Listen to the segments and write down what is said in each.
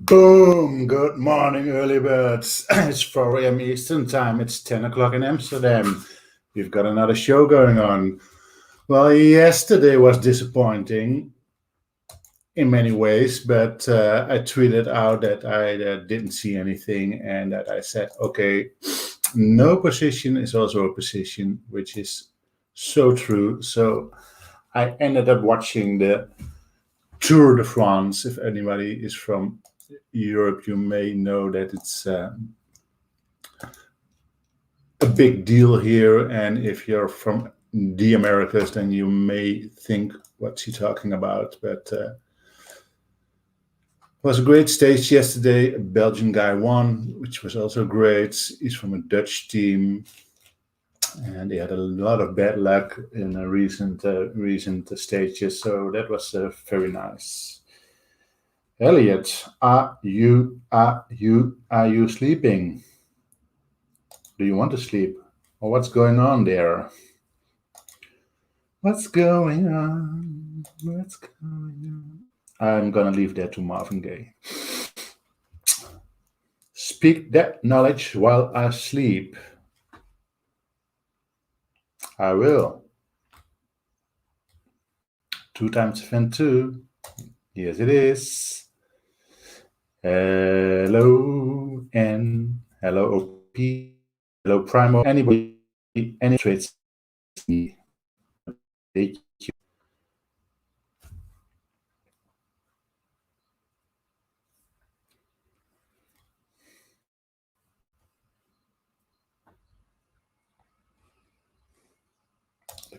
Boom! Good morning, early birds. It's 4 a.m. Eastern time. It's 10 o'clock in Amsterdam. We've got another show going on. Well, yesterday was disappointing in many ways, but I tweeted out that I didn't see anything and that I said, okay, no position is also a position, which is so true. So I ended up watching the Tour de France. If anybody is from Europe, you may know that it's a big deal here, and if you're from the Americas, then you may think what's he talking about, but it was a great stage yesterday. A Belgian guy won, which was also great. He's from a Dutch team, and they had a lot of bad luck in recent stages, so that was very nice. Elliot, are you sleeping? Do you want to sleep? Or what's going on there? What's going on? What's going on? I'm gonna leave that to Marvin Gaye. Speak that knowledge while I sleep. I will. 2 times fan 2. Yes, it is. Hello N. Hello OP. Hello Primo. Anybody? Any trades? Thank you. The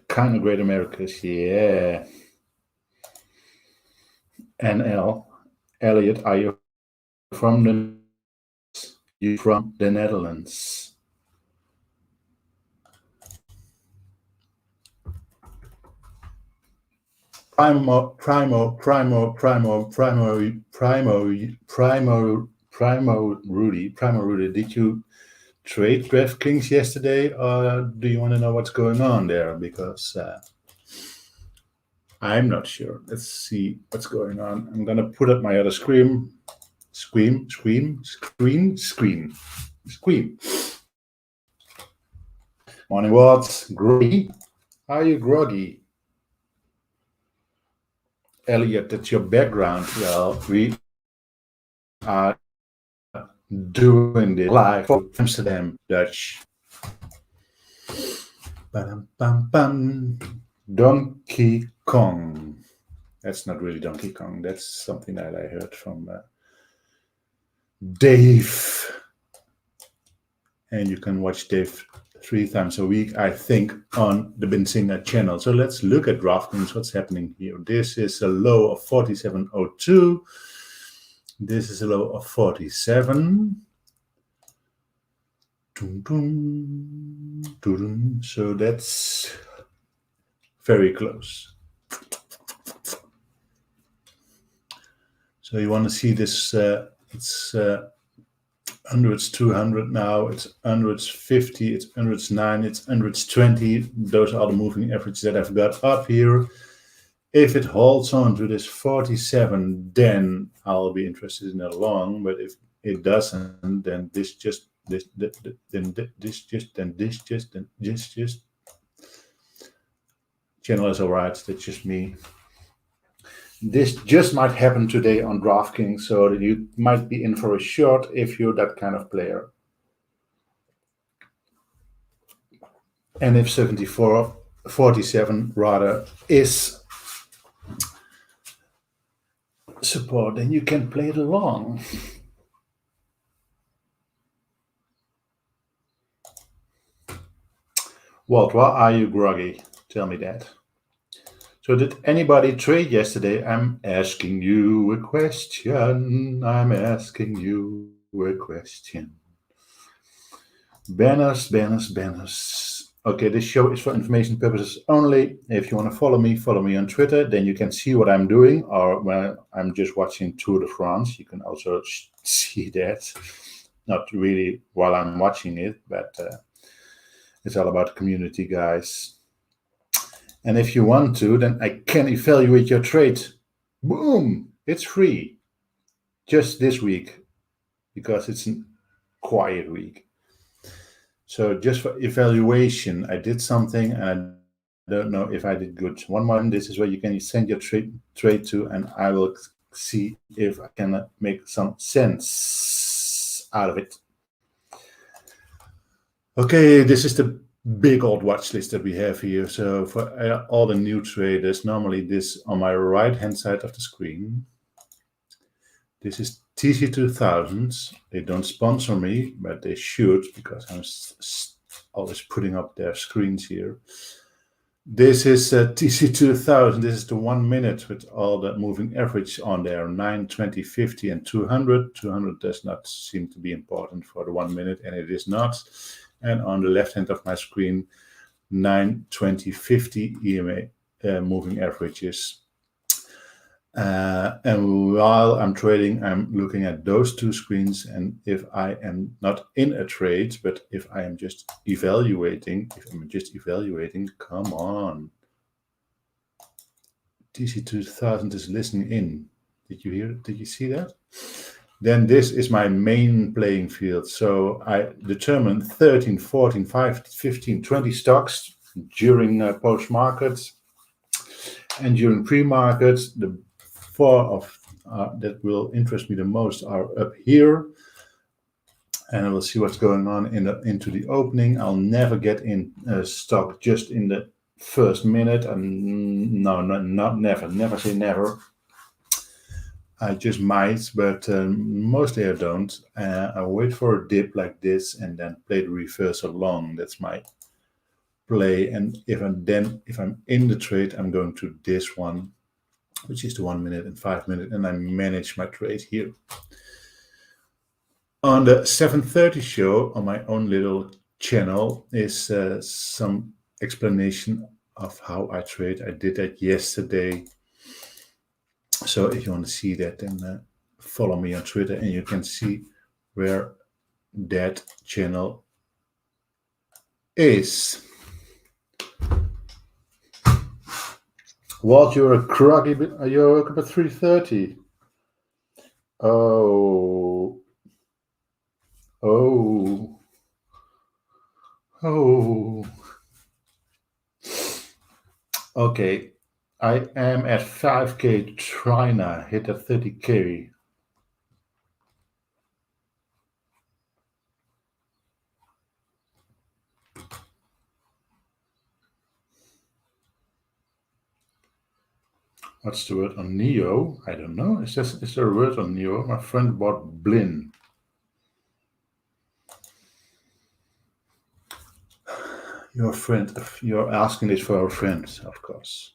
kind of great Americas, yeah. NL. Elliot, are you from the Netherlands? Primo, Rudy, did you trade DraftKings yesterday, or do you want to know what's going on there? Because I'm not sure. Let's see what's going on. I'm gonna put up my other screen. Morning, Watts. Groggy? Are you groggy? Elliot, that's your background. Well, we are doing this live for Amsterdam Dutch. Ba-dum-bum-bum. Donkey Kong. That's not really Donkey Kong. That's something that I heard from Dave. And you can watch Dave 3 times a week, I think, on the Benzinga channel. So let's look at DraftKings, what's happening here. This is a low of 47.02. This is a low of 47. So that's very close. So you want to see this, it's under its 200 now, it's under its 50, it's under its 9, it's under its 20. Those are the moving averages that I've got up here. If it holds on to this 47, then I'll be interested in a long. But if it doesn't, then this just. Channel is all right. That's just me. This just might happen today on DraftKings, so that you might be in for a short if you're that kind of player. And if 47 rather is support, then you can play it along. Walt, why are you groggy? Tell me that. So did anybody trade yesterday? I'm asking you a question. Banners. Okay, this show is for information purposes only. If you want to follow me on Twitter. Then you can see what I'm doing, or when I'm just watching Tour de France. You can also see that. Not really while I'm watching it, but it's all about community, guys. And if you want to, then I can evaluate your trade. Boom! It's free. just this week, because it's a quiet week. So just for evaluation, I did something and I don't know if I did good. One more, this is where you can send your trade to, and I will see if I can make some sense out of it. Okay, this is the big old watch list that we have here. So for all the new traders, normally this on my right hand side of the screen. This is TC2000. They don't sponsor me, but they should, because I'm always putting up their screens here. This is TC2000. This is the 1 minute with all the moving average on there, 9, 20, 50, and 200. 200 does not seem to be important for the 1 minute, and it is not. And on the left hand of my screen, 9, 20, 50 EMA moving averages. And while I'm trading, I'm looking at those two screens, and if I am not in a trade, but if I am just evaluating, come on. TC2000 is listening in. Did you hear it? Did you see that? Then this is my main playing field. So I determine 13, 14, 15, 20 stocks during post-markets, and during pre-markets. The 4 of that will interest me the most are up here, and I will see what's going on into the opening. I'll never get in stock just in the first minute, and no, not never. Never say never. I just might, but mostly I don't. I wait for a dip like this and then play the reversal long. That's my play. And if I'm in the trade, I'm going to this one, which is the 1 minute and 5 minute, and I manage my trade here. On the 7:30 show on my own little channel is some explanation of how I trade. I did that yesterday. So if you want to see that, then follow me on Twitter, and you can see where that channel is. Walt, you're a cruggy bit. You're up at 3:30. Oh. Okay. I am at 5K trying to hit at 30K. What's the word on Neo? I don't know. Is there a word on Neo? My friend bought Blin. Your friend, you're asking this for our friends, of course,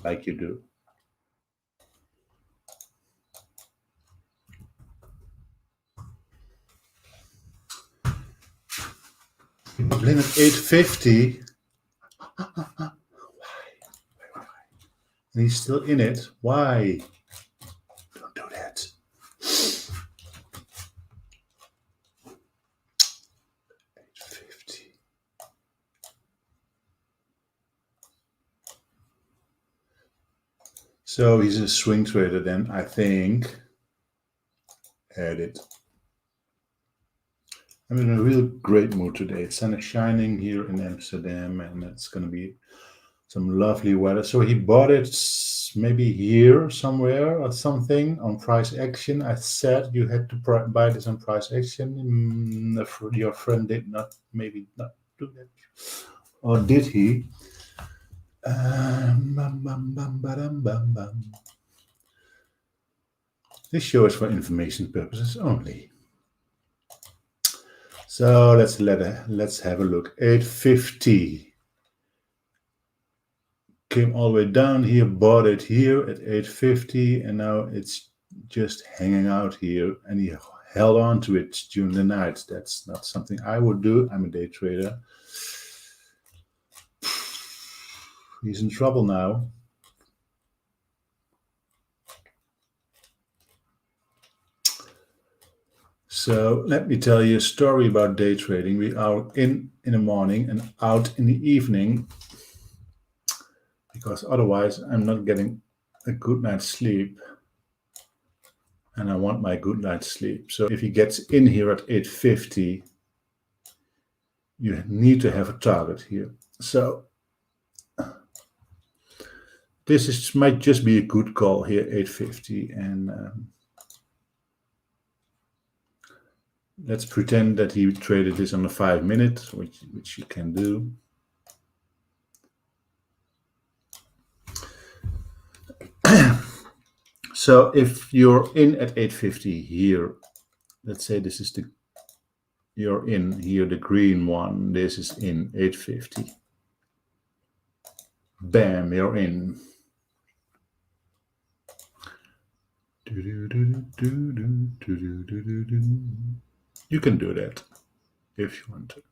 like you do. Blin at 850. Why? And he's still in it. Why? Don't do that. 850. So he's a swing trader then, I think. Edit. I'm in a real great mood today. Sun is shining here in Amsterdam, and it's going to be some lovely weather. So he bought it maybe here somewhere or something on price action. I said you had to buy this on price action. Your friend did not, maybe not do that. Or did he? This show is for information purposes only. So let's have a look. 850 came all the way down here, bought it here at 850, and now it's just hanging out here, and he held on to it during the night. That's not something I would do. I'm a day trader. He's in trouble now. So let me tell you a story about day trading. We are in the morning and out in the evening, because otherwise I'm not getting a good night's sleep. and I want my good night's sleep. So if he gets in here at 850, you need to have a target here. So this might just be a good call here, 850, and let's pretend that he traded this on a 5 minute, which you can do. So if you're in at 850 here, let's say this is you're in here, the green one, this is in 850. Bam, you're in. You can do that if you want to.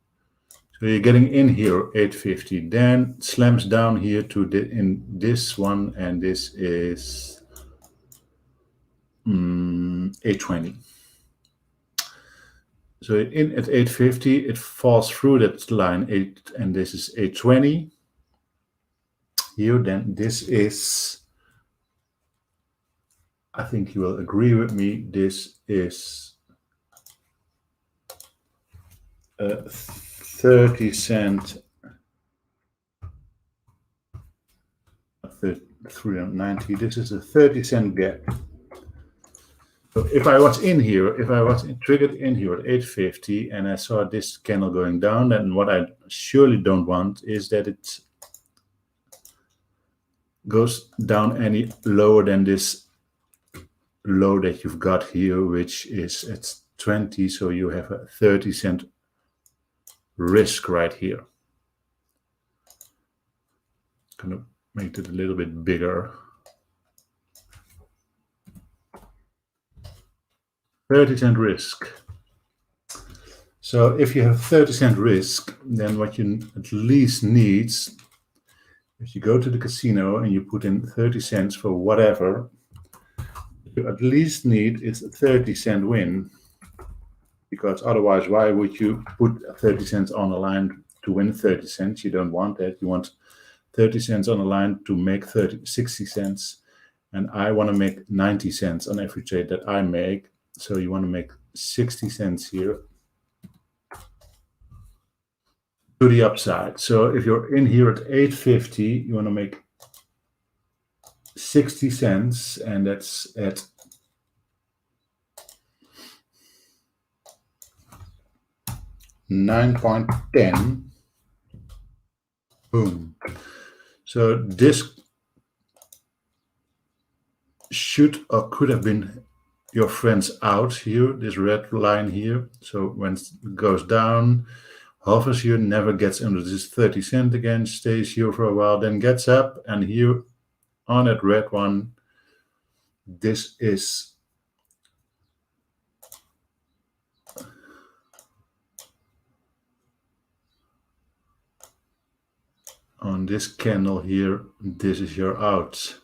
So you're getting in here 850, then slams down here to in this one, and this is 820. So in at 850, it falls through that line 8, and this is 820. Here, then this is, I think you will agree with me, this is a 30-cent, 390. This is a 30-cent gap. So if I was in here, if I was triggered in here at 850 and I saw this candle going down, then what I surely don't want is that it goes down any lower than this low that you've got here, which is at 20. So you have a 30-cent risk right here. Gonna make it a little bit bigger. 30-cent risk. So if you have 30-cent risk, then what you at least need, if you go to the casino and you put in 30 cents for whatever, you at least need is a 30-cent win. Because otherwise, why would you put 30 cents on the line to win 30 cents? You don't want that. You want 30 cents on the line to make 60 cents. And I want to make 90 cents on every trade that I make. So you want to make 60 cents here to the upside. So if you're in here at 850, you want to make 60 cents, and that's at 9.10. Boom. So this should or could have been your friends out here, this red line here. So when it goes down, hovers here, never gets under this 30 cent again, stays here for a while, then gets up, and here on that red one, this is on this candle here, this is your out.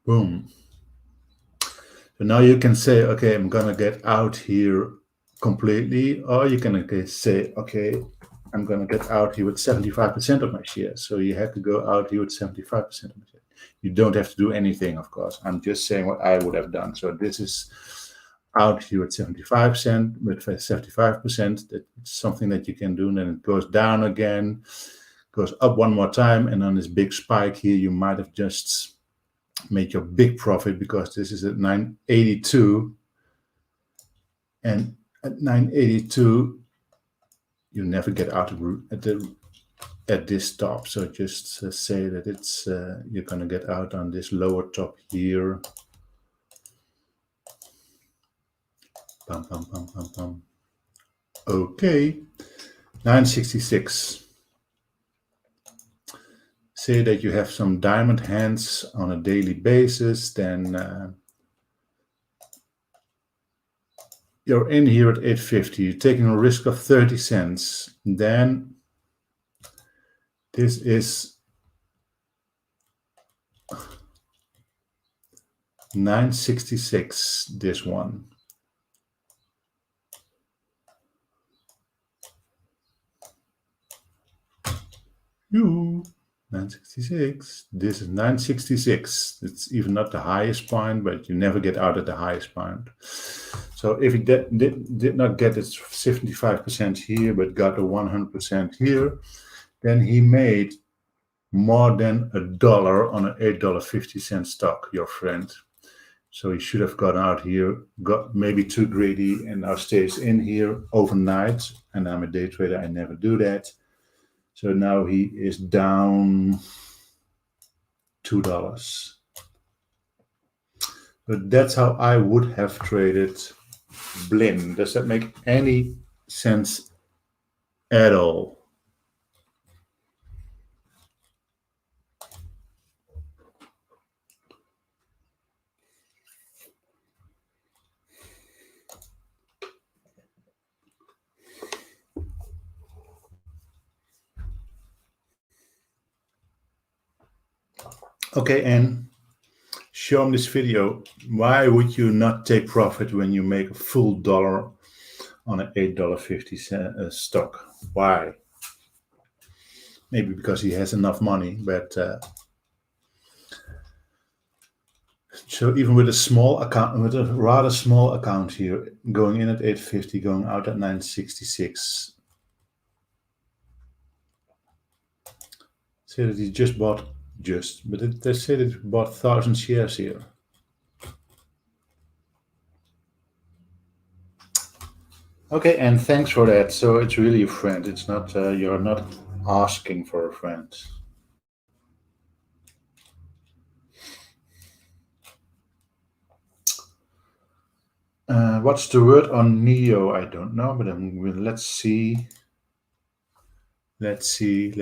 Boom. So now you can say, okay, I'm gonna get out here completely, or you can say, okay, I'm gonna get out here with 75% of my shares. So you have to go out here with 75% of my shares. You don't have to do anything, of course. I'm just saying what I would have done. So this is out here at 75%, with 75%. That's something that you can do. And then it goes down again, goes up one more time, and on this big spike here, you might have just made your big profit, because this is at 982, and at 982 you never get out of at this top. So just say that it's you're going to get out on this lower top here. Bum, bum, bum, bum, bum. Okay, 966. Say that you have some diamond hands on a daily basis, then you're in here at 850, you're taking a risk of 30 cents. Then this is 966, this one. 966. This is 966. It's even not the highest point, but you never get out at the highest point. So if he did not get its 75% here, but got a 100% here, then he made more than $1 on an $8.50 stock, your friend. So he should have gone out here, got maybe too greedy, and now stays in here overnight. And I'm a day trader, I never do that. So now he is down $2. But that's how I would have traded Blin. Does that make any sense at all? Okay, and show him this video. Why would you not take profit when you make a full dollar on an $8.50 stock? Why? Maybe because he has enough money, but so even with a small account, with a rather small account here, going in at 850, going out at 966. Say that he just bought, but they say that he bought 1,000 shares here. Okay, and thanks for that. So it's really a friend. It's not, you're not asking for a friend. What's the word on Neo? I don't know, but let's see. Let's see.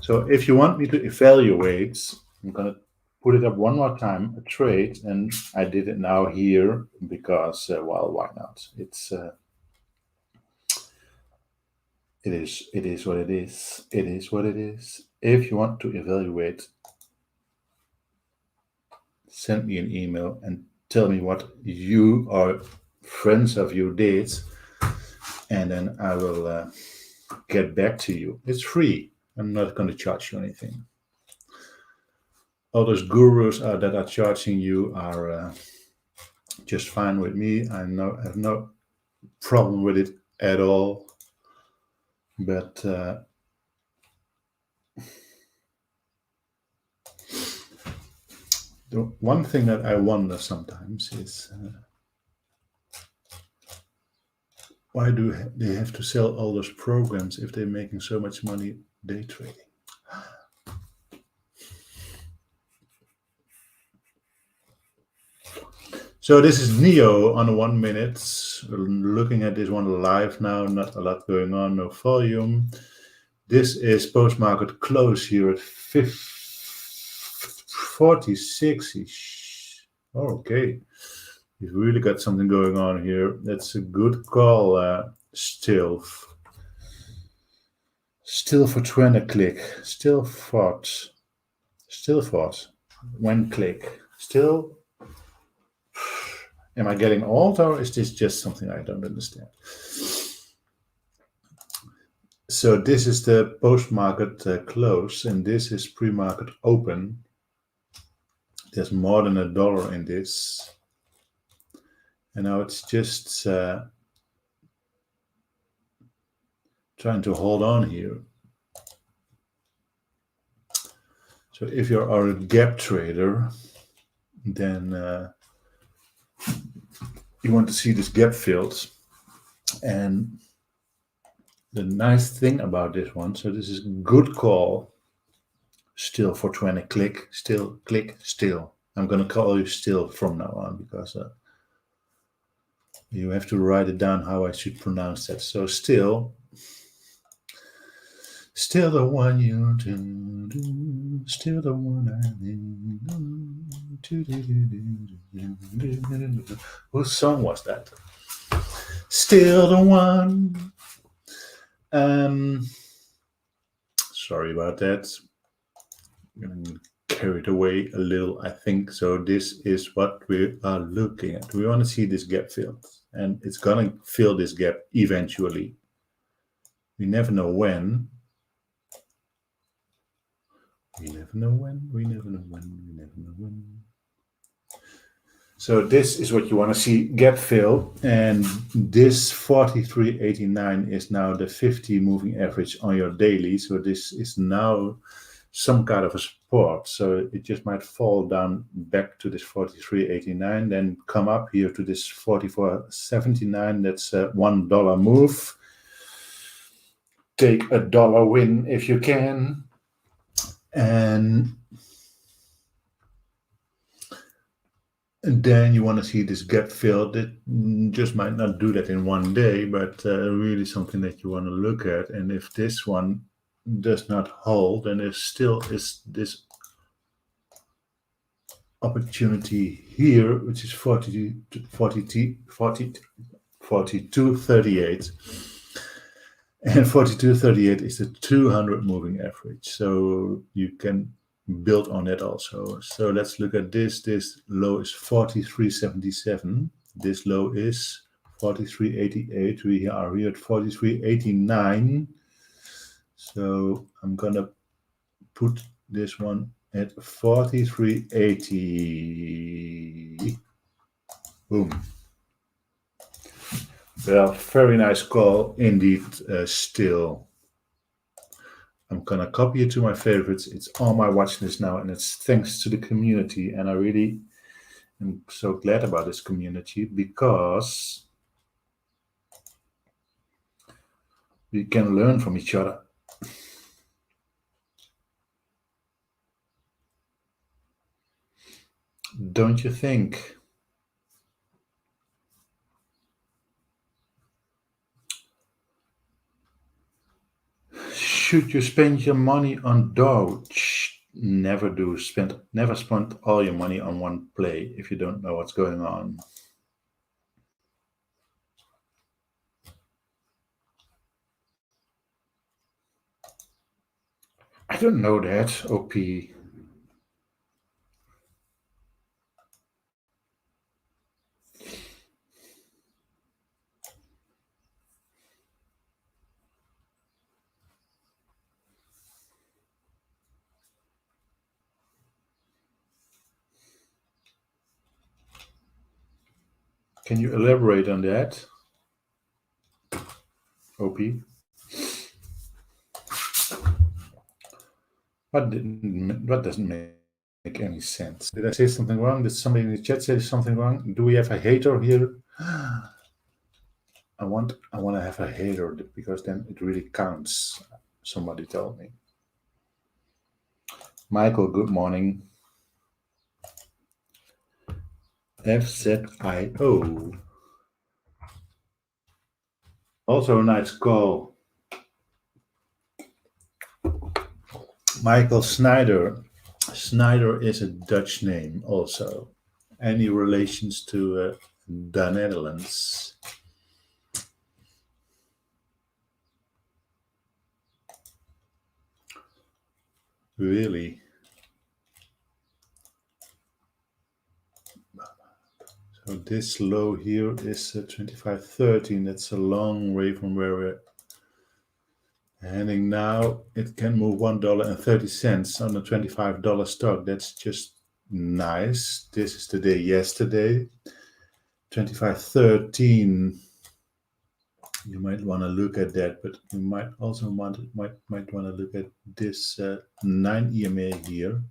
So if you want me to evaluate, I'm going to put it up one more time, a trade, and I did it now here because, well, why not? It is what it is. It is what it is. If you want to evaluate, send me an email and tell me what you or friends of you did, and then I will get back to you. It's free. I'm not going to charge you anything. All those gurus that are charging you are just fine with me. I have no problem with it at all. But the one thing that I wonder sometimes is why do they have to sell all those programs if they're making so much money day trading? So this is Neo on 1 minute. Looking at this one live now, not a lot going on, no volume. This is post-market close here at 46-ish. Oh, okay. You've really got something going on here. That's a good call, still. Still for 20 click. Still fought. When click. Still. Am I getting old, or is this just something I don't understand? So this is the post-market close, and this is pre-market open. There's more than $1 in this. And now it's just trying to hold on here. So if you are a gap trader, then you want to see this gap filled. And the nice thing about this one, so this is a good call, still for 20 click, still click, still. I'm going to call you still from now on because you have to write it down how I should pronounce that. So still the one you do, still the one I need. Whose song was that? Still the one. Sorry about that. I'm carried away a little, I think. So this is what we are looking at. We want to see this gap filled, and it's gonna fill this gap eventually. We never know when. We never know when, we never know when, we never know when. So this is what you want to see gap fill, and this 43.89 is now the 50 moving average on your daily. So this is now some kind of a support. So it just might fall down back to this 43.89, then come up here to this 44.79. That's a $1 move. Take a dollar win if you can. And then you want to see this gap fill. That just might not do that in one day, but really something that you want to look at. And if this one does not hold, then there still is this opportunity here, which is 42.38. And 42.38 is the 200 moving average. So you can build on that also. So let's look at this. This low is 43.77. This low is 43.88. We are here at 43.89. So I'm gonna put this one at 43.80. Boom. Well, very nice call indeed. Still, I'm gonna copy it to my favorites. It's on my watch list now, and it's thanks to the community. And I really am so glad about this community because we can learn from each other. Don't you think? Should you spend your money on Doge? Never do. Never spend all your money on one play if you don't know what's going on. I don't know that, OP. Can you elaborate on that, OP? What doesn't make any sense? Did I say something wrong? Did somebody in the chat say something wrong? Do we have a hater here? I want to have a hater because then it really counts. Somebody told me. Michael, good morning. FZIO. Also a nice call. Michael Snyder. Snyder is a Dutch name also. Any relations to the Netherlands? Really? So this low here is 25.13. That's a long way from where we're heading now. It can move $1.30 on a $25 stock. That's just nice. This is the day yesterday. 25.13. You might want to look at that, but you might also might want to look at this 9 EMA here.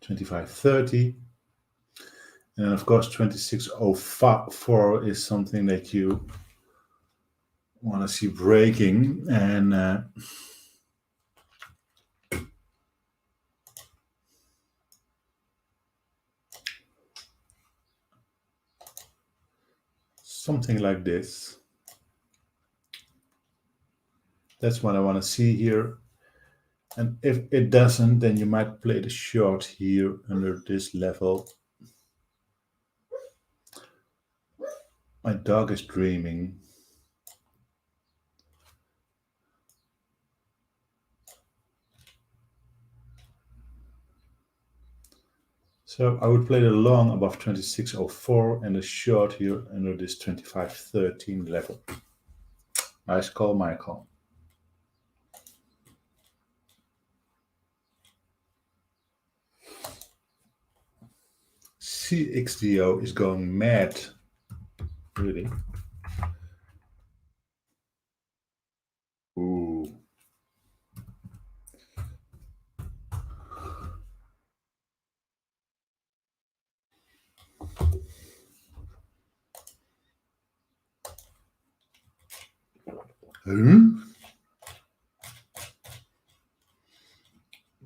$25.30, and of course 26.04 is something that you want to see breaking, and something like this. That's what I want to see here. And if it doesn't, then you might play the short here under this level. My dog is dreaming. So I would play the long above 26.04 and the short here under this 25.13 level. Nice call, Michael. CXDO is going mad. Really? Ooh.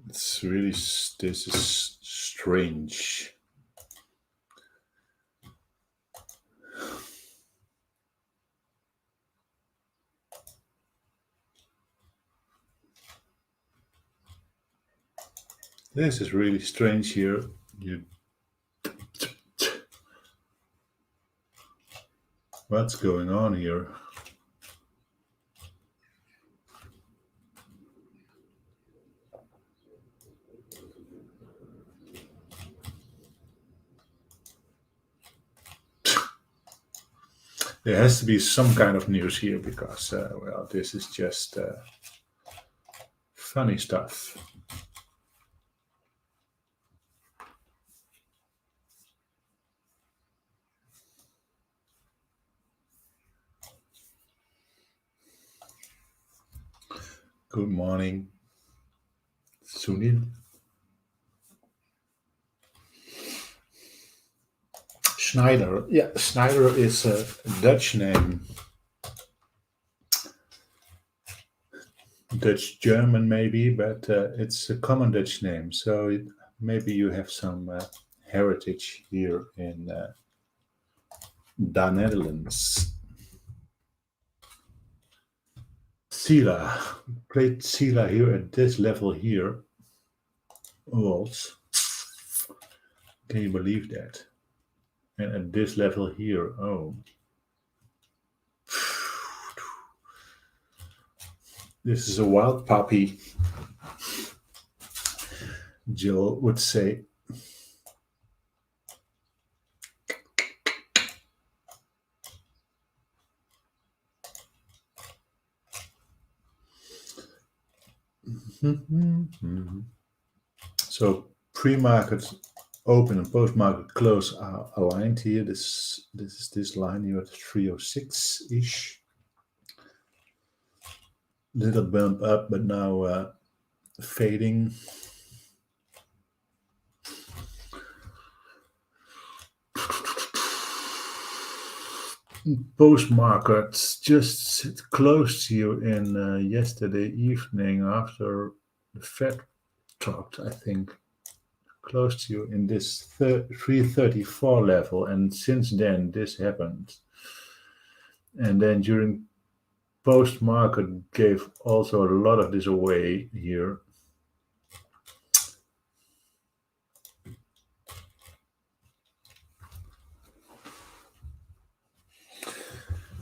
It's really, this is strange. This is really strange here. What's going on here? There has to be some kind of news here because, well, this is just funny stuff. Good morning, Sunil. Schneider. Yeah, Schneider is a Dutch name. Dutch German maybe, but it's a common Dutch name. So maybe you have some heritage here in the Netherlands. Sila. Played Sila here at this level here. Waltz. Can you believe that? And at this level here, oh. This is a wild puppy, Jill would say. So pre-market open and post-market close are aligned here. This is this line here at 306-ish. Little bump up, but now fading. Post-market just closed here in yesterday evening after the Fed talked, I think. Closed here in this 334 level, and since then this happened. And then during post-market gave also a lot of this away here.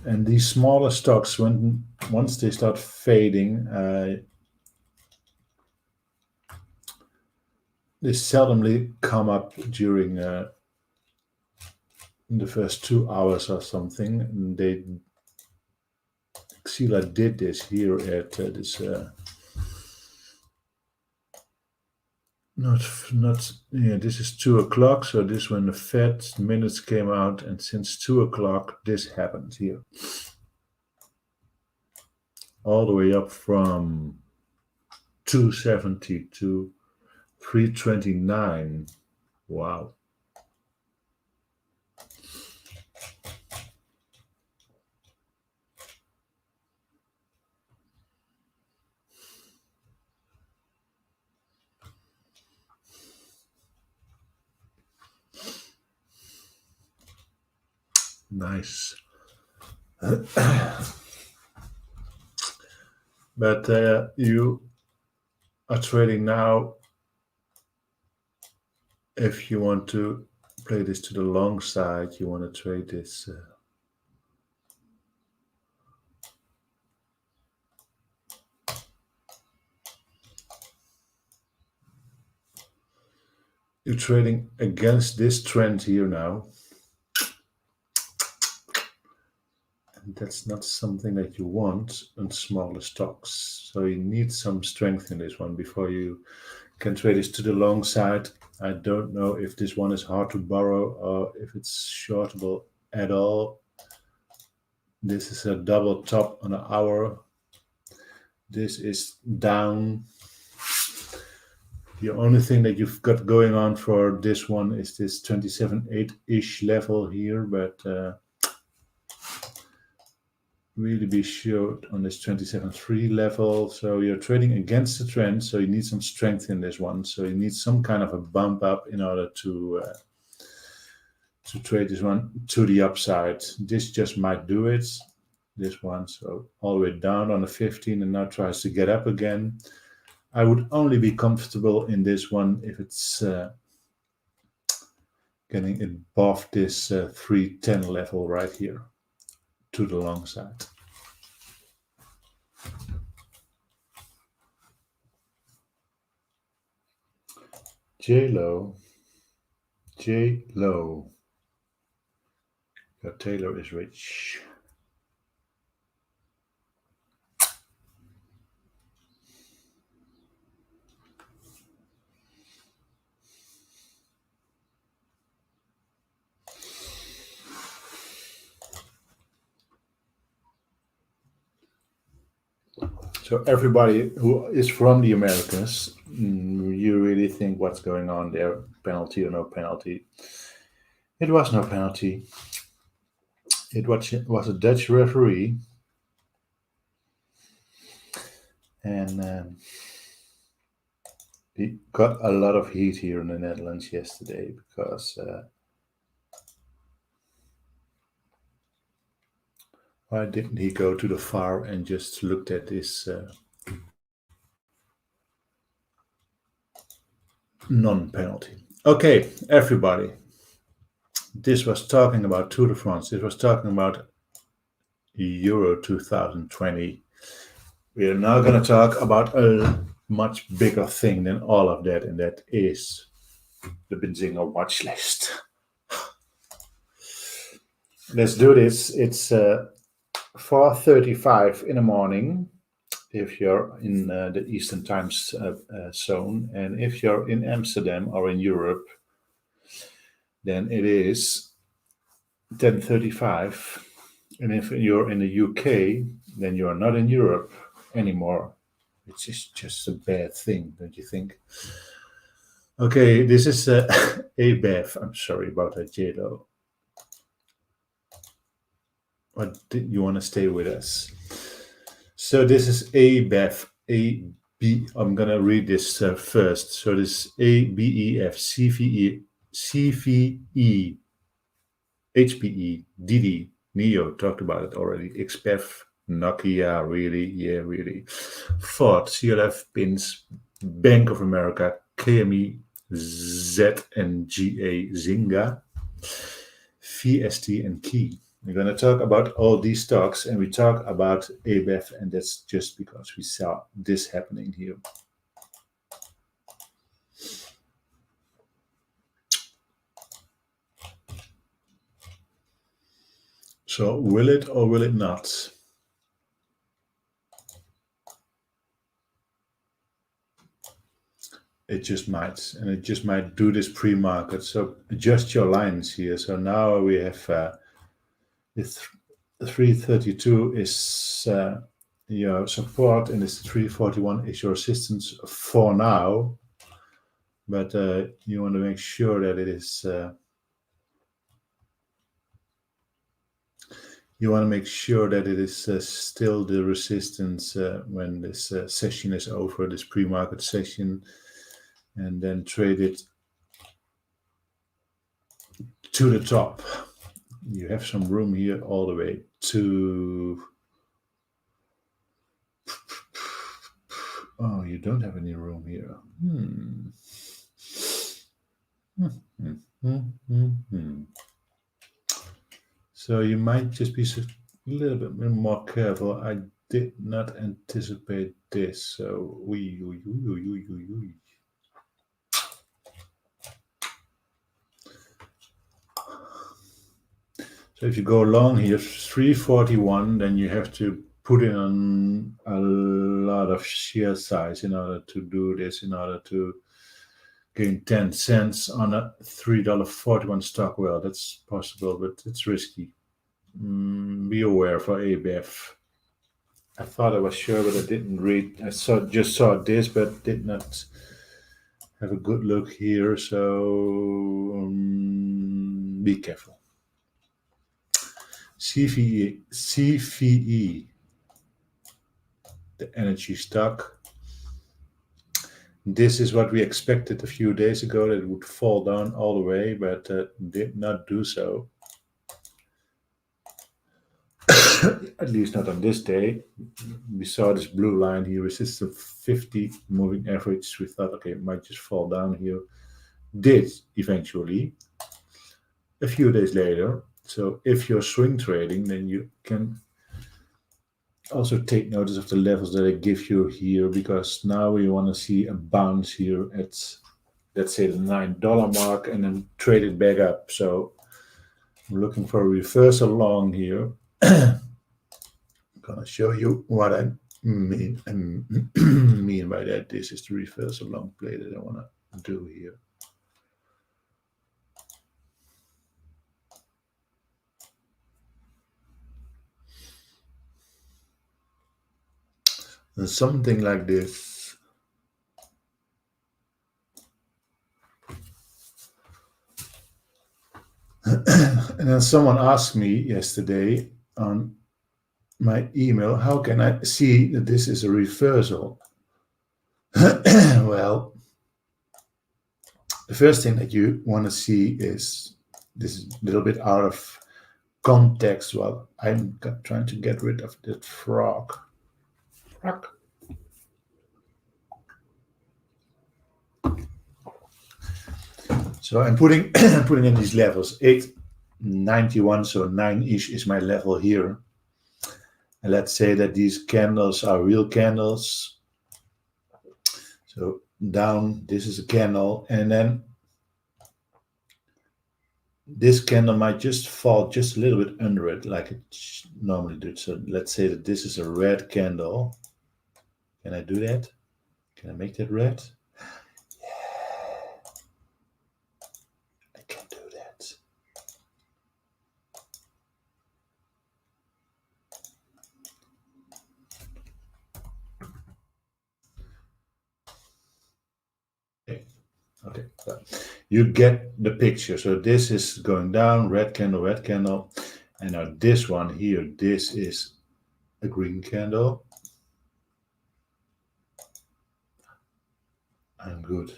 And these smaller stocks, once they start fading, they seldomly come up during the first 2 hours or something. And Xila did this here at this. This is 2 o'clock. So this when the Fed minutes came out, and since 2 o'clock, this happened here. All the way up from 270 to 329. Wow. Nice. But you are trading now. If you want to play this to the long side, you want to trade this. you're trading against this trend here now. And that's not something that you want in smaller stocks. So you need some strength in this one before you can trade this to the long side. I don't know if this one is hard to borrow or if it's shortable at all. This is a double top on an hour. This is down. The only thing that you've got going on for this one is this 27.8-ish level here, but really be short on this 27.3 level. So you're trading against the trend, so you need some strength in this one. So you need some kind of a bump up in order to trade this one to the upside. This just might do it. This one, so all the way down on the 15 and now tries to get up again. I would only be comfortable in this one if it's getting above this 310 level right here to the long side. J-Lo. J-Lo. Your Taylor is rich. So everybody who is from the Americas, you really think what's going on there, penalty or no penalty? It was no penalty. It was a Dutch referee, and he got a lot of heat here in the Netherlands yesterday because why didn't he go to the VAR and just looked at this non-penalty? Okay, everybody. This was talking about Tour de France. This was talking about Euro 2020. We are now going to talk about a much bigger thing than all of that, and that is the Benzinga Watchlist. Let's do this. It's 4:35 in the morning if you're in the Eastern Time zone, and if you're in Amsterdam or in Europe, then it is 10:35. And if you're in the UK, then you're not in Europe anymore, which is just a bad thing, don't you think? Okay, this is ABEV. I'm sorry about that, J-Lo. But you want to stay with us? So this is ABEV. I'm going to read this first. So this ABEF, CVE, HPE, DIDI, NEO, talked about it already, XPEV, Nokia, really. Ford, CLF, PINS, Bank of America, KME, ZNGA, Zynga, VST, and Key. We're going to talk about all these stocks, and we talk about ABEV, and that's just because we saw this happening here. So will it or will it not? It just might, and it just might do this pre-market. So adjust your lines here. So now we have the 332 is your support, and this 341 is your resistance for now. But you want to make sure that it is. You want to make sure that it is still the resistance when this session is over, this pre-market session, and then trade it to the top. You have some room here all the way to. Oh, you don't have any room here. So you might just be a little bit more careful. I did not anticipate this. So So if you go long here, 341, then you have to put in a lot of shear size in order to do this, in order to gain 10 cents on a $3.41 stock. Well, that's possible, but it's risky. Be aware for ABF. I thought I was sure, but I didn't read. I just saw this, but did not have a good look here. So be careful. CVE, the energy stock. This is what we expected a few days ago, that it would fall down all the way, but did not do so. At least not on this day. We saw this blue line here, resistance 50 moving average. We thought, okay, it might just fall down here. Did eventually, a few days later. So if you're swing trading, then you can also take notice of the levels that I give you here, because now we want to see a bounce here at, let's say, the $9 mark, and then trade it back up. So I'm looking for a reversal long here. I'm gonna show you what I mean by that. This is the reversal long play that I want to do here. And something like this. And then someone asked me yesterday on my email, how can I see that this is a reversal? Well, the first thing that you want to see is, this is a little bit out of context. Well, I'm trying to get rid of that frog. So I'm putting in these levels. 891, so 9-ish is my level here. And let's say that these candles are real candles. So down, this is a candle, and then this candle might just fall just a little bit under it, like it normally does. So let's say that this is a red candle. Can I do that? Can I make that red? Okay, you get the picture. So this is going down, red candle, and now this one here, this is a green candle. I'm good.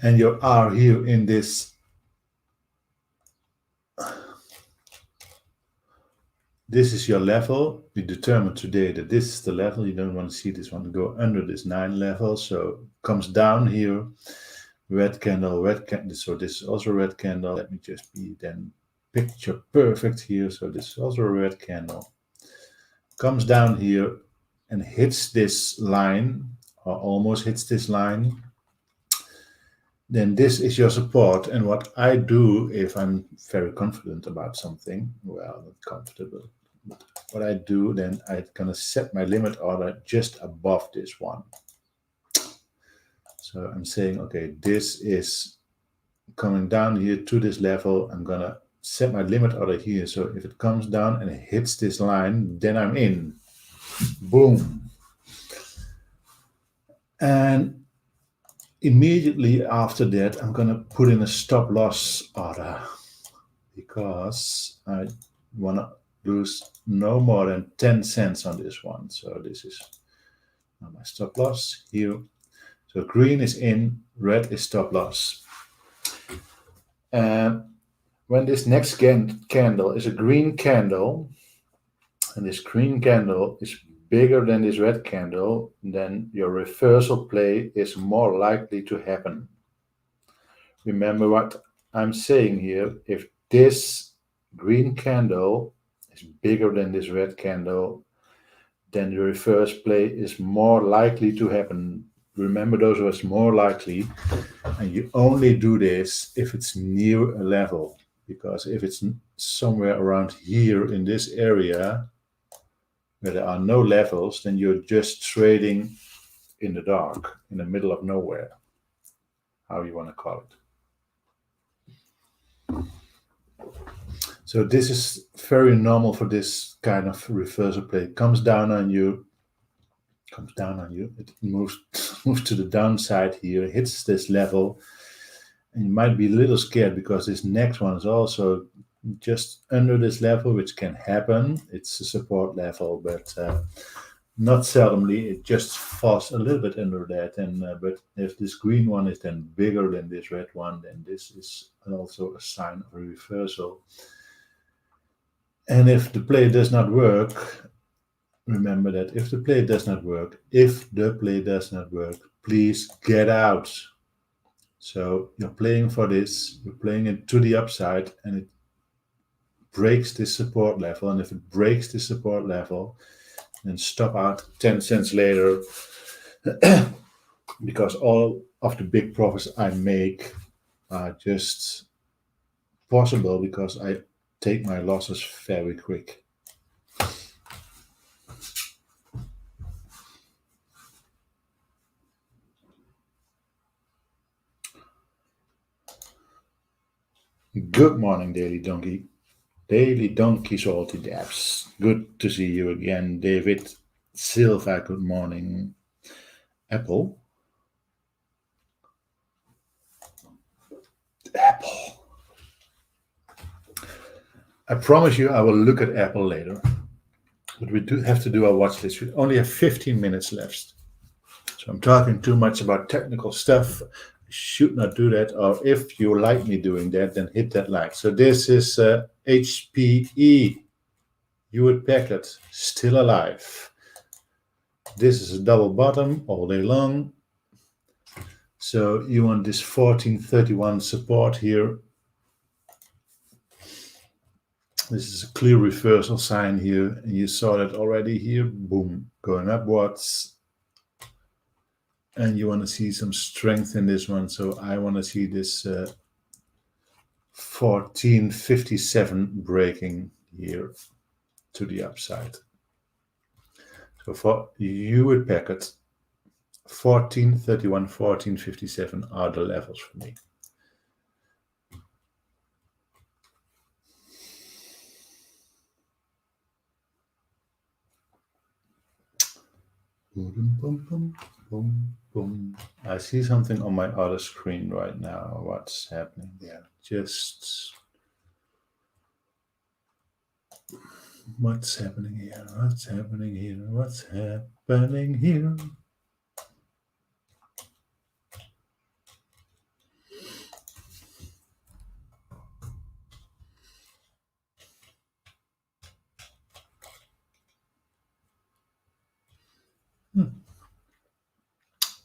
And your R here in this, this is your level. We determined today that this is the level. You don't want to see this one go under this 9 level. So it comes down here, red candle, so this is also a red candle. Let me just be then picture perfect here. So this is also a red candle. Comes down here and hits this line, or almost hits this line. Then this is your support. And what I do if I'm very confident about something, well, not comfortable, but what I do, then I'm gonna set my limit order just above this one. So I'm saying, okay, this is coming down here to this level. I'm gonna set my limit order here. So if it comes down and it hits this line, then I'm in. Boom. And immediately after that, I'm going to put in a stop loss order, because I want to lose no more than 10 cents on this one. So this is my stop loss here. So green is in, red is stop loss. And when this next candle is a green candle, and this green candle is bigger than this red candle, then your reversal play is more likely to happen. Remember what I'm saying here. If this green candle is bigger than this red candle, then the reverse play is more likely to happen. remember those was more likely, and you only do this if it's near a level, because if it's somewhere around here in this area where there are no levels, then you're just trading in the dark, in the middle of nowhere, how you want to call it. So this is very normal for this kind of reversal play. It comes down on you, it moves to the downside here, hits this level, and you might be a little scared because this next one is also just under this level, which can happen. It's a support level, but not seldomly. It just falls a little bit under that. And but if this green one is then bigger than this red one, then this is also a sign of a reversal. And if the play does not work, remember that if the play does not work, please get out. So you're playing for this, you're playing it to the upside, and it breaks this support level. And if it breaks this support level, then stop out 10 cents later, because all of the big profits I make are just possible because I take my losses very quick. Good morning, Daily Donkey. Daily Donkey Salty Dabs. Good to see you again, David Silva. Good morning. Apple. I promise you I will look at Apple later. But we do have to do our watch list. We only have 15 minutes left. So I'm talking too much about technical stuff. I should not do that. Or if you like me doing that, then hit that like. So this is HPE. Hewitt Packard, still alive. This is a double bottom all day long. So you want this 1431 support here. This is a clear reversal sign here, and you saw that already here. Boom, going upwards. And you want to see some strength in this one, so I want to see this 1457 breaking here to the upside. So for Hewitt Packard, 1431, 1457 are the levels for me. Boom, boom, boom, boom, boom. I see something on my other screen right now. What's happening there? What's happening here? What's happening here? What's happening here?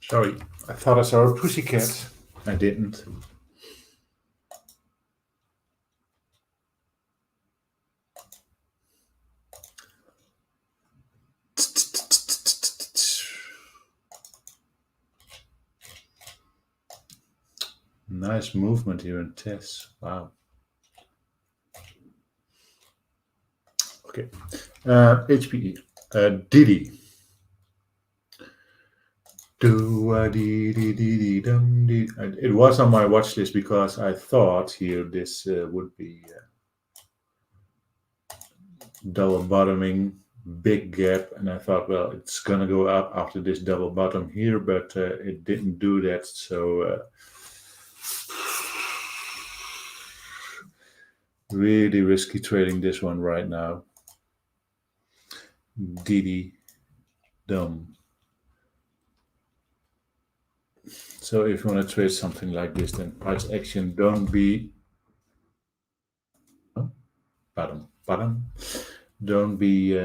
Sorry, I thought I saw a pussycat. I didn't. Nice movement here in TESS. Wow. Okay. HPE. DIDI. It was on my watch list because I thought here this would be double bottoming, big gap, and I thought, well, it's gonna go up after this double bottom here, but it didn't do that. So really risky trading this one right now. DIDI, dumb. So if you want to trade something like this, then price action, don't be bottom. Don't be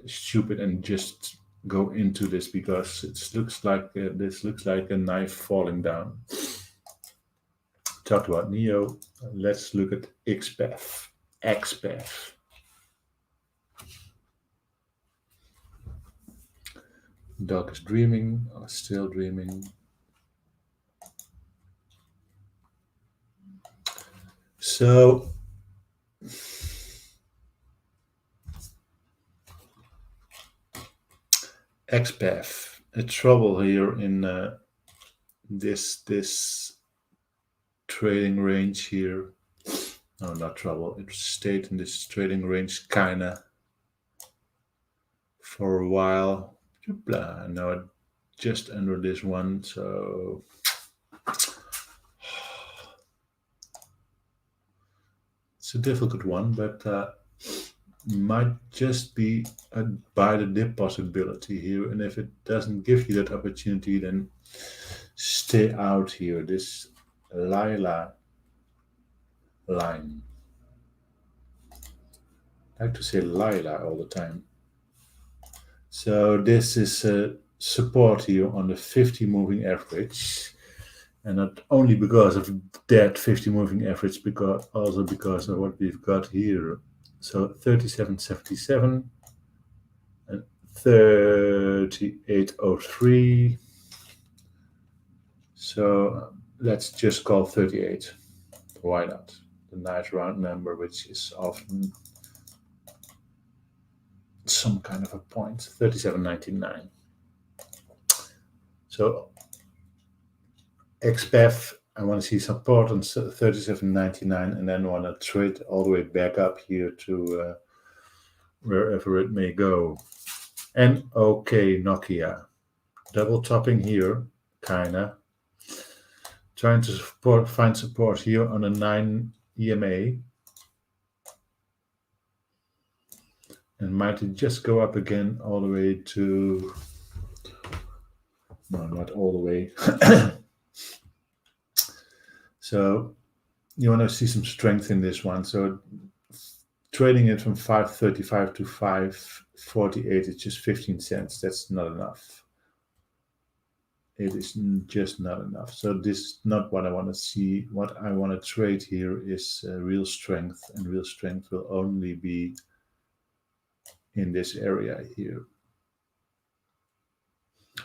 stupid and just go into this, because it looks like this looks like a knife falling down. Talked about NEO. Let's look at XPEV. Dog is dreaming, or still dreaming. So XPEV, a trouble here in this trading range here. No, not trouble. It stayed in this trading range kinda for a while. Now just under this one, so it's a difficult one, but might just be a buy the dip possibility here. And if it doesn't give you that opportunity, then stay out here. This Lila line. I like to say Lila all the time. So this is support here on the 50 moving average. And not only because of that 50 moving average, also because of what we've got here. So 37.77 and 38.03. So let's just call 38. Why not? The nice round number, which is often some kind of a point. 37.99. So XPEV, I want to see support on 37.99 and then want to trade all the way back up here to wherever it may go. And okay, Nokia, double topping here, kinda. Trying to find support here on a 9 EMA. And might it just go up again all the way to, no, not all the way. So you want to see some strength in this one. So trading it from 5.35 to 5.48 is just 15 cents. That's not enough. It is just not enough. So this is not what I want to see. What I want to trade here is real strength, and real strength will only be in this area here.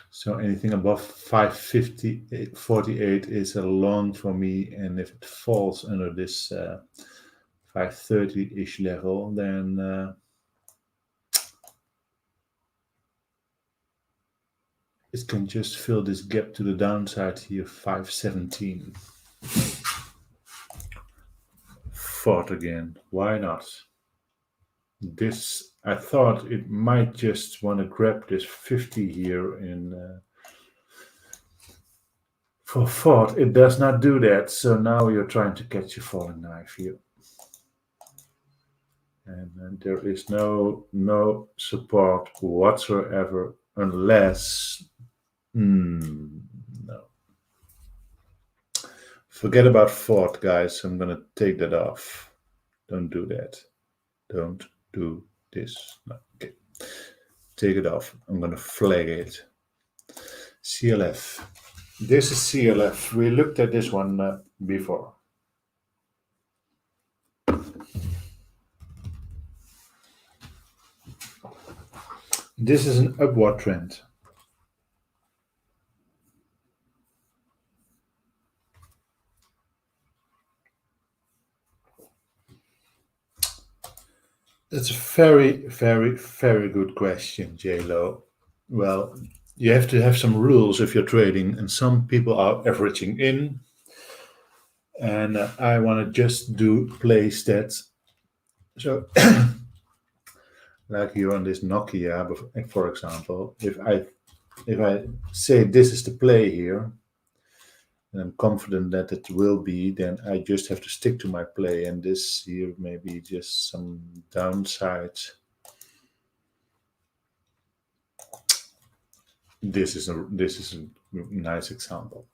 So anything above 5.48 is a long for me, and if it falls under this 5.30-ish level, then it can just fill this gap to the downside here, 5.17. Fought again, why not? This, I thought it might just want to grab this 50 here in for Ford. It does not do that, so now you're trying to catch a falling knife here. And there is no support whatsoever unless no. Forget about Ford, guys. I'm gonna take that off. Don't do that. Don't do this. No, okay. Take it off. I'm gonna flag it. CLF. This is CLF. We looked at this one before. This is an upward trend. That's a very, very, very good question, J-Lo. Well, you have to have some rules if you're trading, and some people are averaging in. And I want to just do plays that. So, like here on this Nokia, for example, if I say this is the play here, and I'm confident that it will be, then I just have to stick to my play. And this here may be just some downside. This is a nice example.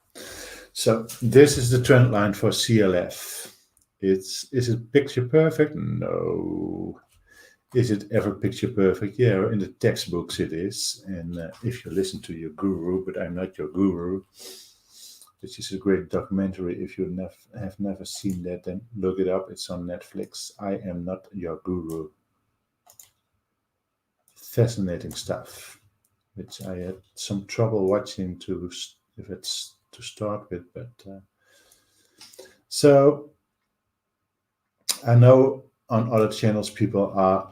So this is the trend line for CLF. Is it picture perfect? No. Is it ever picture perfect? Yeah, in the textbooks it is. And if you listen to your guru, but I'm not your guru, which is a great documentary. If you have never seen that, then look it up. It's on Netflix. I am not your guru. Fascinating stuff. which I had some trouble watching if it's to start with, but so I know on other channels people are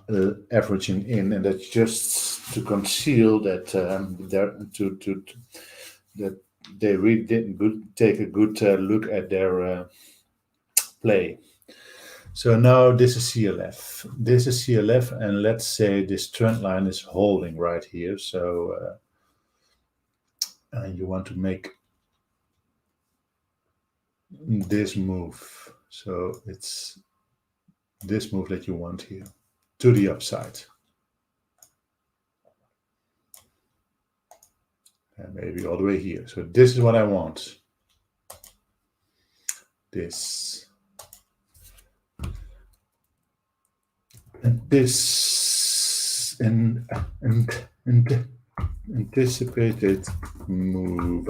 averaging in, and that's just to conceal that that they really didn't take a good look at their play. So now this is CLF. This is CLF, and let's say this trend line is holding right here. So you want to make this move. So it's this move that you want here to the upside. And maybe all the way here. So this is what I want. This. And this anticipated move.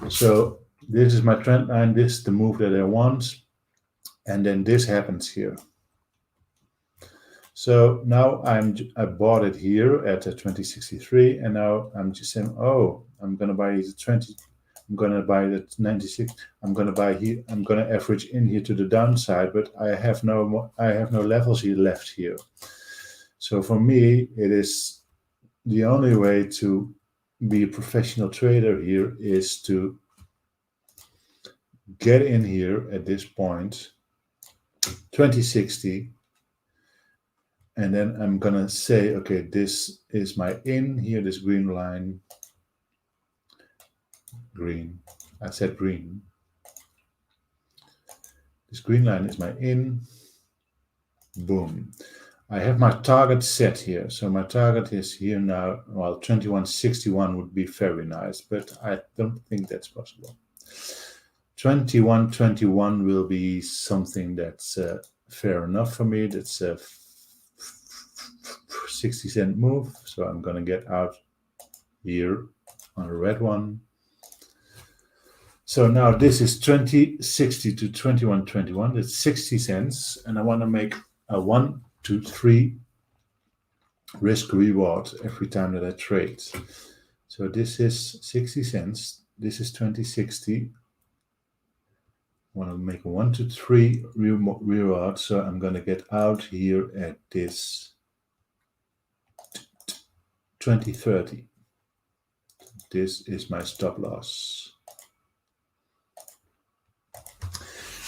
So this is my trend line. This is the move that I want. And then this happens here. So now I bought it here at 2063, and now I'm just saying, oh, I'm gonna buy the 20. I'm gonna buy the 96. I'm gonna buy here. I'm gonna average in here to the downside, but I have no levels here left here. So for me, it is the only way to be a professional trader here is to get in here at this point, 2060. And then I'm gonna say, okay, this is my in here, this green line. Green. I said green. This green line is my in. Boom. I have my target set here. So my target is here now. Well, 2161 would be very nice, but I don't think that's possible. 2121 will be something that's fair enough for me. That's a 60-cent move. So I'm going to get out here on a red one. So now this is 2060 to 2121. That's 60 cents. And I want to make a 1, 2, 3 risk reward every time that I trade. So this is 60 cents. This is 2060. I want to make a 1, 2, 3 reward. So I'm going to get out here at this 2030. This is my stop loss.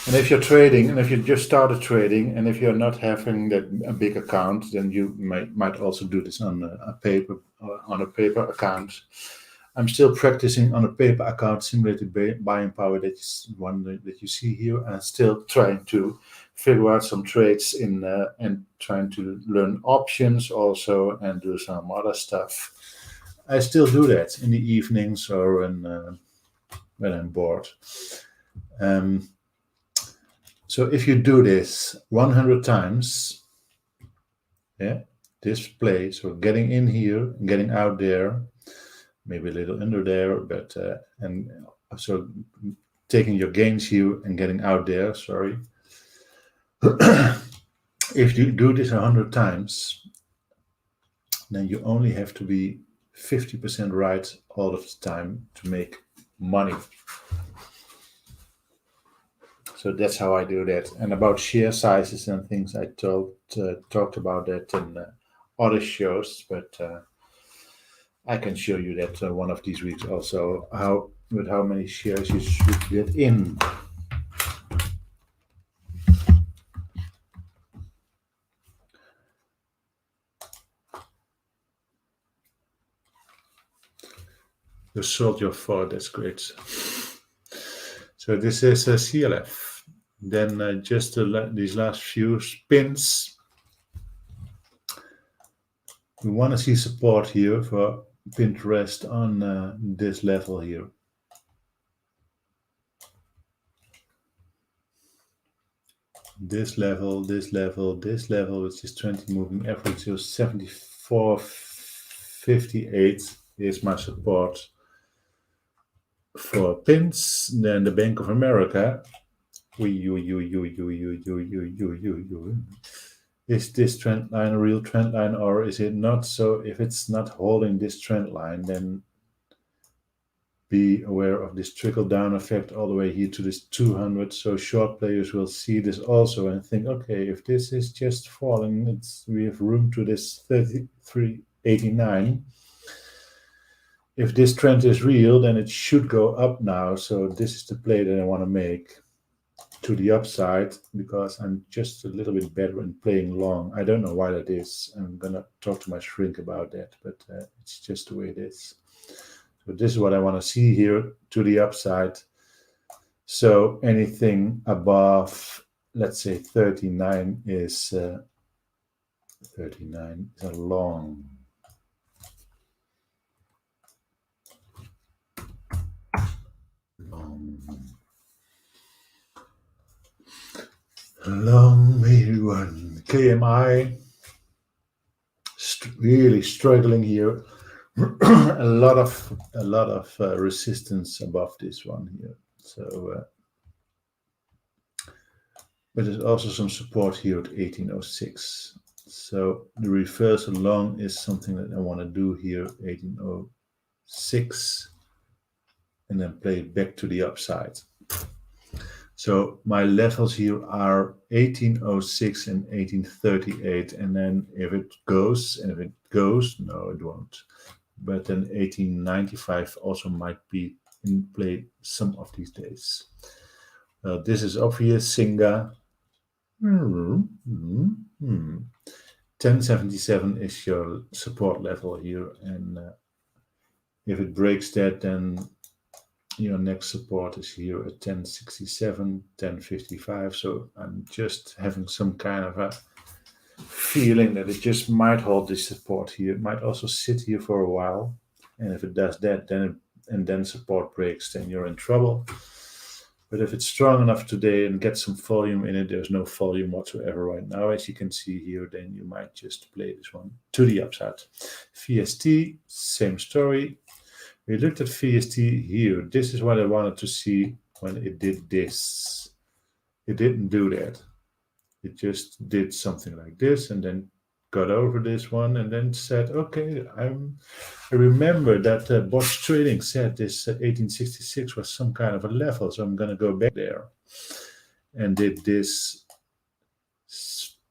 And if you're trading, and if you just started trading, and if you're not having a big account, then you might also do this on a paper account. I'm still practicing on a paper account, simulated buying power. That's one that you see here, and I'm still trying to figure out some trades and trying to learn options also and do some other stuff. I still do that in the evenings or when I'm bored. So if you do this 100 times, yeah, this play, so getting in here, getting out there, maybe a little under there, but and so taking your gains here and getting out there, sorry. If you do this 100 times, then you only have to be 50% right all of the time to make money. So that's how I do that. And about share sizes and things, I talked about that in other shows, but I can show you that one of these weeks also, how many shares you should get in. You sold your fort, that's great. So this is CLF. Then just these last few spins. We want to see support here for Pinterest on this level here. This level, this level, this level, which is 20 moving average, so 74.58 is my support for pins. Then the Bank of America, is this trend line a real trend line or is it not? So if it's not holding this trend line, then be aware of this trickle down effect all the way here to this 200. So short players will see this also and think, okay, if this is just falling, we have room to this 33.89. If this trend is real, then it should go up now. So this is the play that I want to make to the upside, because I'm just a little bit better in playing long. I don't know why that is. I'm gonna talk to my shrink about that, but it's just the way it is. So this is what I want to see here to the upside. So anything above, let's say 39 is a long. Long may you run. KMI really struggling here. a lot of resistance above this one here. So, but there's also some support here at 1806. So the reversal long is something that I want to do here, 1806, and then play it back to the upside. So my levels here are 1806 and 1838, and then if it goes, no, it won't. But then 1895 also might be in play some of these days. This is obvious, ZNGA. 1077 is your support level here, and if it breaks that, then your next support is here at 1067, 1055. So I'm just having some kind of a feeling that it just might hold this support here. It might also sit here for a while. And if it does that, then support breaks, then you're in trouble. But if it's strong enough today and get some volume in it, there's no volume whatsoever right now, as you can see here, then you might just play this one to the upside. VST, same story. We looked at VST here. This is what I wanted to see when it did this. It didn't do that. It just did something like this and then got over this one and then said, okay, I remember that Bosch Trading said this 1866 was some kind of a level, so I'm going to go back there. And did this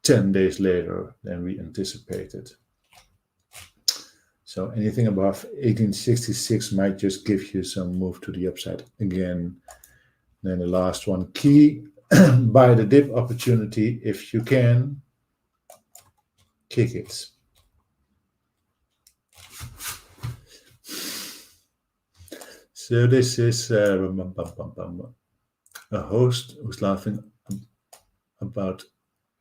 10 days later than we anticipated. So anything above 1866 might just give you some move to the upside again. Then the last one, key, buy the dip opportunity if you can, kick it. So this is a host who's laughing about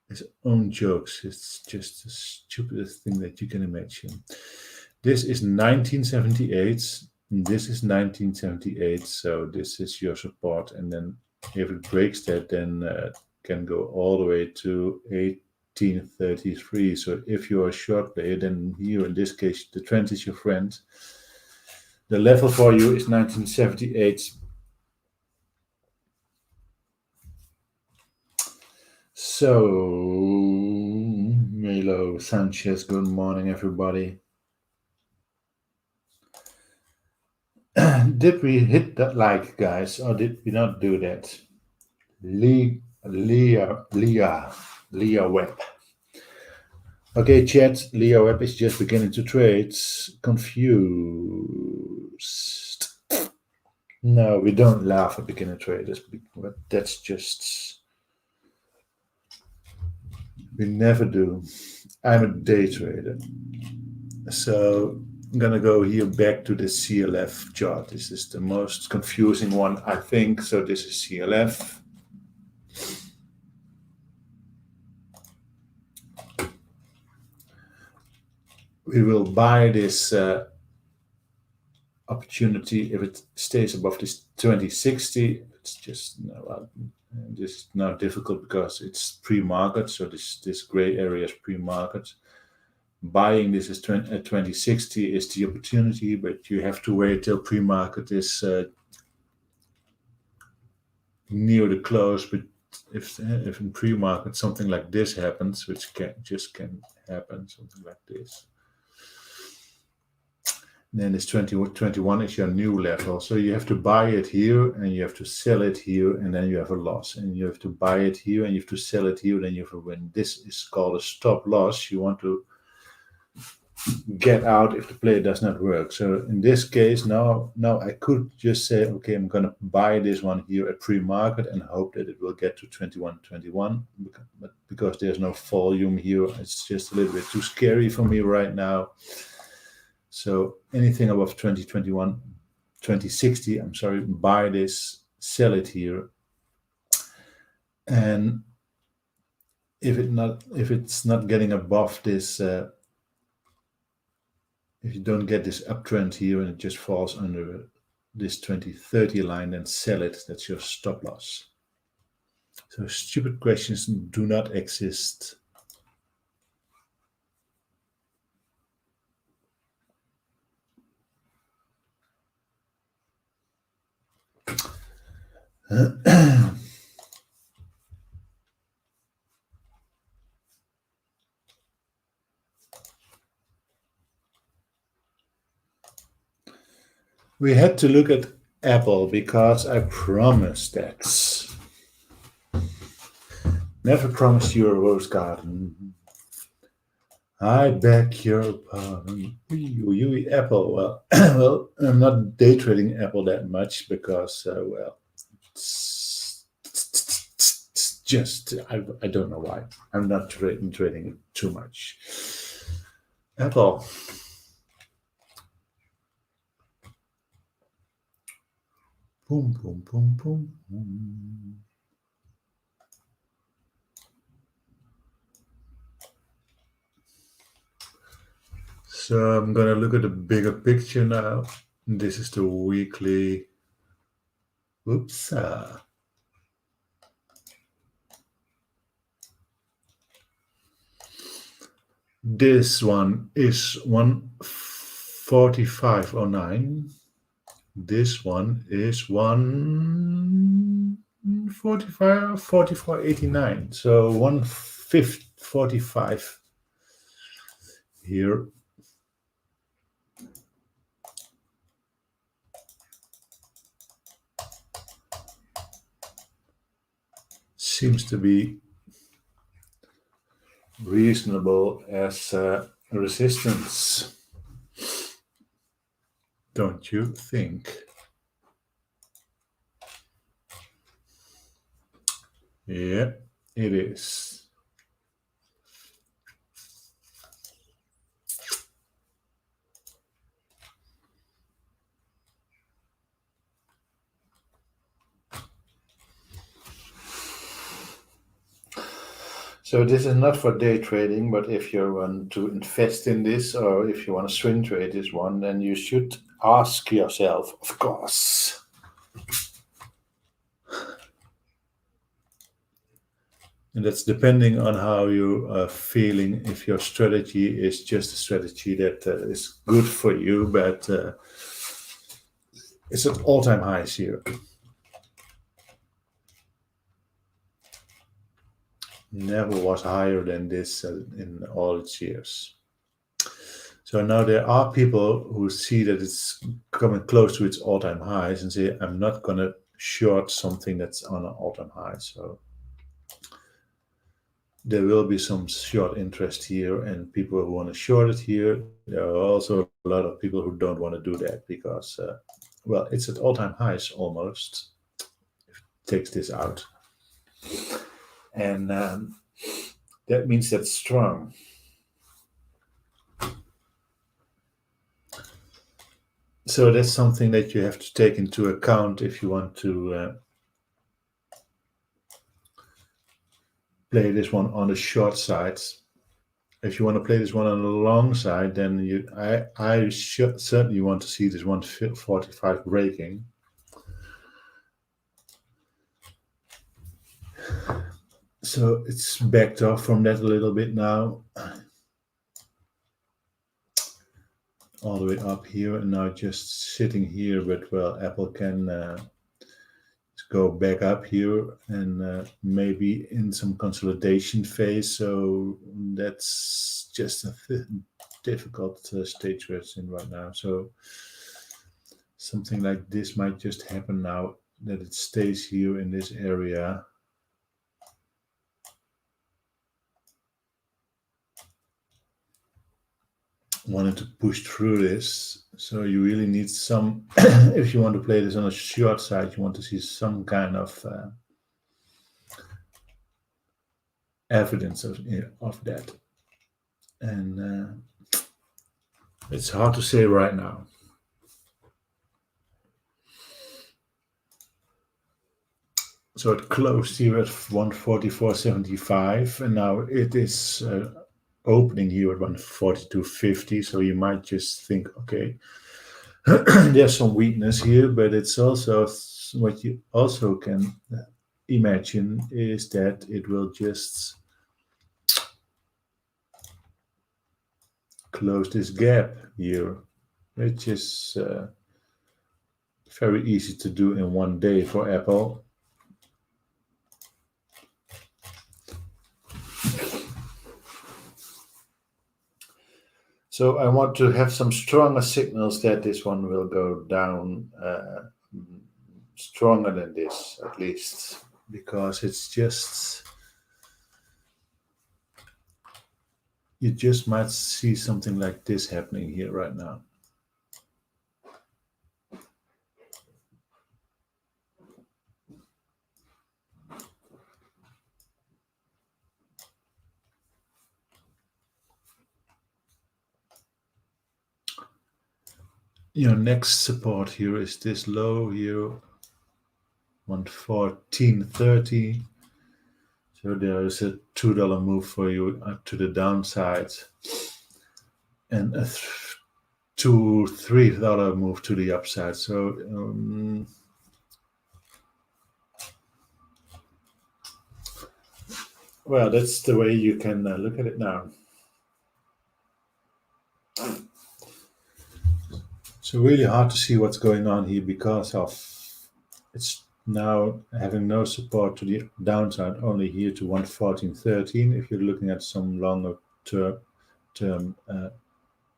his own jokes. It's just the stupidest thing that you can imagine. This is 1978. This is 1978. So this is your support. And then if it breaks that, then it can go all the way to 1833. So if you're a short player, then here in this case, the trend is your friend. The level for you is 1978. So, Milo Sanchez, good morning, everybody. Did we hit that like, guys, or did we not do that? Leah Webb. Okay, chat. Leah Webb is just beginning to trade. Confused. No, we don't laugh at beginner traders, but that's just... We never do. I'm a day trader. So I'm going to go here back to the CLF chart. This is the most confusing one, I think. So this is CLF. We will buy this opportunity if it stays above this 2060. It's just, this is now difficult because it's pre-market. So this gray area is pre-market. Buying this is at 2060 is the opportunity, but you have to wait till pre-market is near the close, but if in pre-market something like this happens, which can happen, something like this, then this 21 is your new level. So you have to buy it here and you have to sell it here, and then you have a loss. And you have to buy it here and you have to sell it here, then you have a win. This is called a stop loss. You want to get out if the play does not work. So in this case, now I could just say, okay, I'm going to buy this one here at pre-market and hope that it will get to 21.21. But because there's no volume here, it's just a little bit too scary for me right now. So anything above 2021, 2060, I'm sorry, buy this, sell it here. And if it's not getting above this, if you don't get this uptrend here and it just falls under this 2030 line, then sell it. That's your stop loss. So stupid questions do not exist. We had to look at Apple because I promised that. Never promised you a rose garden. I beg your pardon. Apple. Well, well, I'm not day trading Apple that much because, well, it's just I don't know why. I'm not trading it too much. Apple. Boom, boom, boom, boom, boom. So I'm going to look at the bigger picture now. This is the weekly. Oops. This one is 145.09. This one is 44.89. So 145 here. Seems to be reasonable as resistance. Don't you think? Yeah, it is. So this is not for day trading, but if you want to invest in this or if you want to swing trade this one, then you should ask yourself, of course. And that's depending on how you are feeling. If your strategy is just a strategy that is good for you, but it's at all-time highs here. Never was higher than this in all its years. So now there are people who see that it's coming close to its all-time highs and say, I'm not going to short something that's on an all-time high. So there will be some short interest here, and people who want to short it here. There are also a lot of people who don't want to do that because, well, it's at all-time highs almost. If it takes this out. And that means that's strong. So that's something that you have to take into account if you want to play this one on the short side. If you want to play this one on the long side, then I should certainly want to see this 145 breaking. So it's backed off from that a little bit now. All the way up here, and now just sitting here, but well, Apple can, it's go back up here and maybe in some consolidation phase. So that's just a difficult stage we're in right now. So something like this might just happen now, that it stays here in this area. Wanted to push through this, so you really need some if you want to play this on a short side, you want to see some kind of evidence of that, and it's hard to say right now. So it closed here at 144.75, and now it is opening here at 142.50. So you might just think, okay, there's some weakness here, but it's also what you also can imagine is that it will just close this gap here, which is very easy to do in one day for Apple. So I want to have some stronger signals that this one will go down stronger than this, at least, because it's just, you just might see something like this happening here right now. Your next support here is this low here, 114.30. So there is a $2 move for you up to the downside, and a $3 move to the upside. So well, that's the way you can look at it now. So really hard to see what's going on here because of it's now having no support to the downside, only here to 114.13. If you're looking at some longer term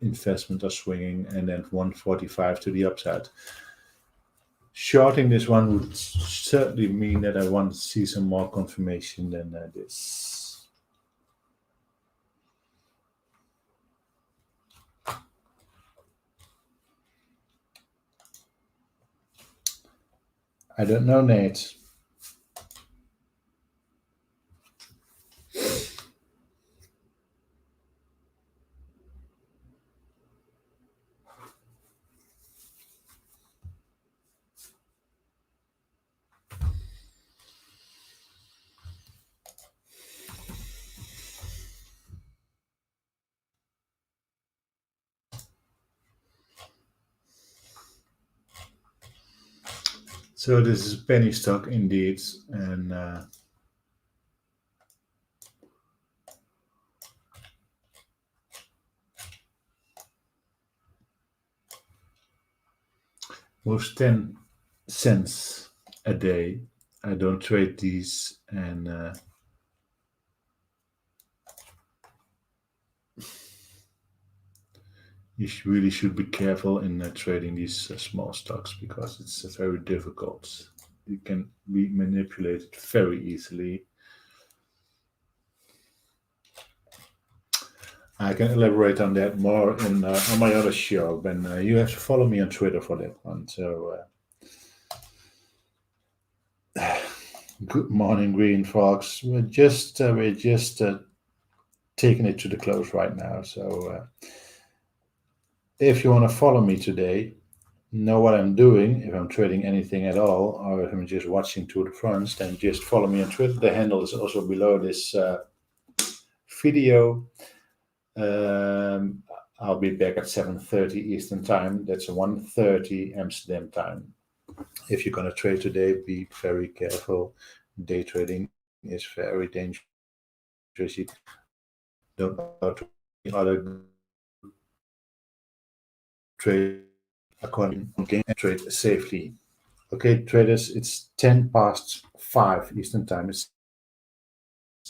investment or swinging, and then 145 to the upside. Shorting this one would certainly mean that I want to see some more confirmation than this. I don't know, Nate. So this is penny stock indeed, and moves 10 cents a day. I don't trade these, and you really should be careful in trading these small stocks, because it's very difficult. You can be manipulated very easily. I can elaborate on that more in on my other show, and you have to follow me on Twitter for that one. So good morning, Green Fox. We're just taking it to the close right now. So if you want to follow me today, know what I'm doing, if I'm trading anything at all, or if I'm just watching Tour de France, then just follow me on Twitter. The handle is also below this video. I'll be back at 7:30 Eastern time. That's 1:30 Amsterdam time. If you're going to trade today, be very careful. Day trading is very dangerous. You don't know to other trade according to game and trade safely. Okay, traders, it's 10 past 5 Eastern time. It's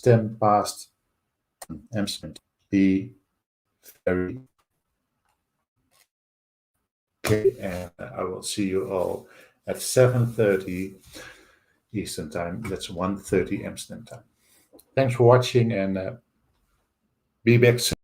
10 past Amsterdam. Be very okay, and I will see you all at 7:30 Eastern time. That's 1:30 Amsterdam time. Thanks for watching, and be back soon.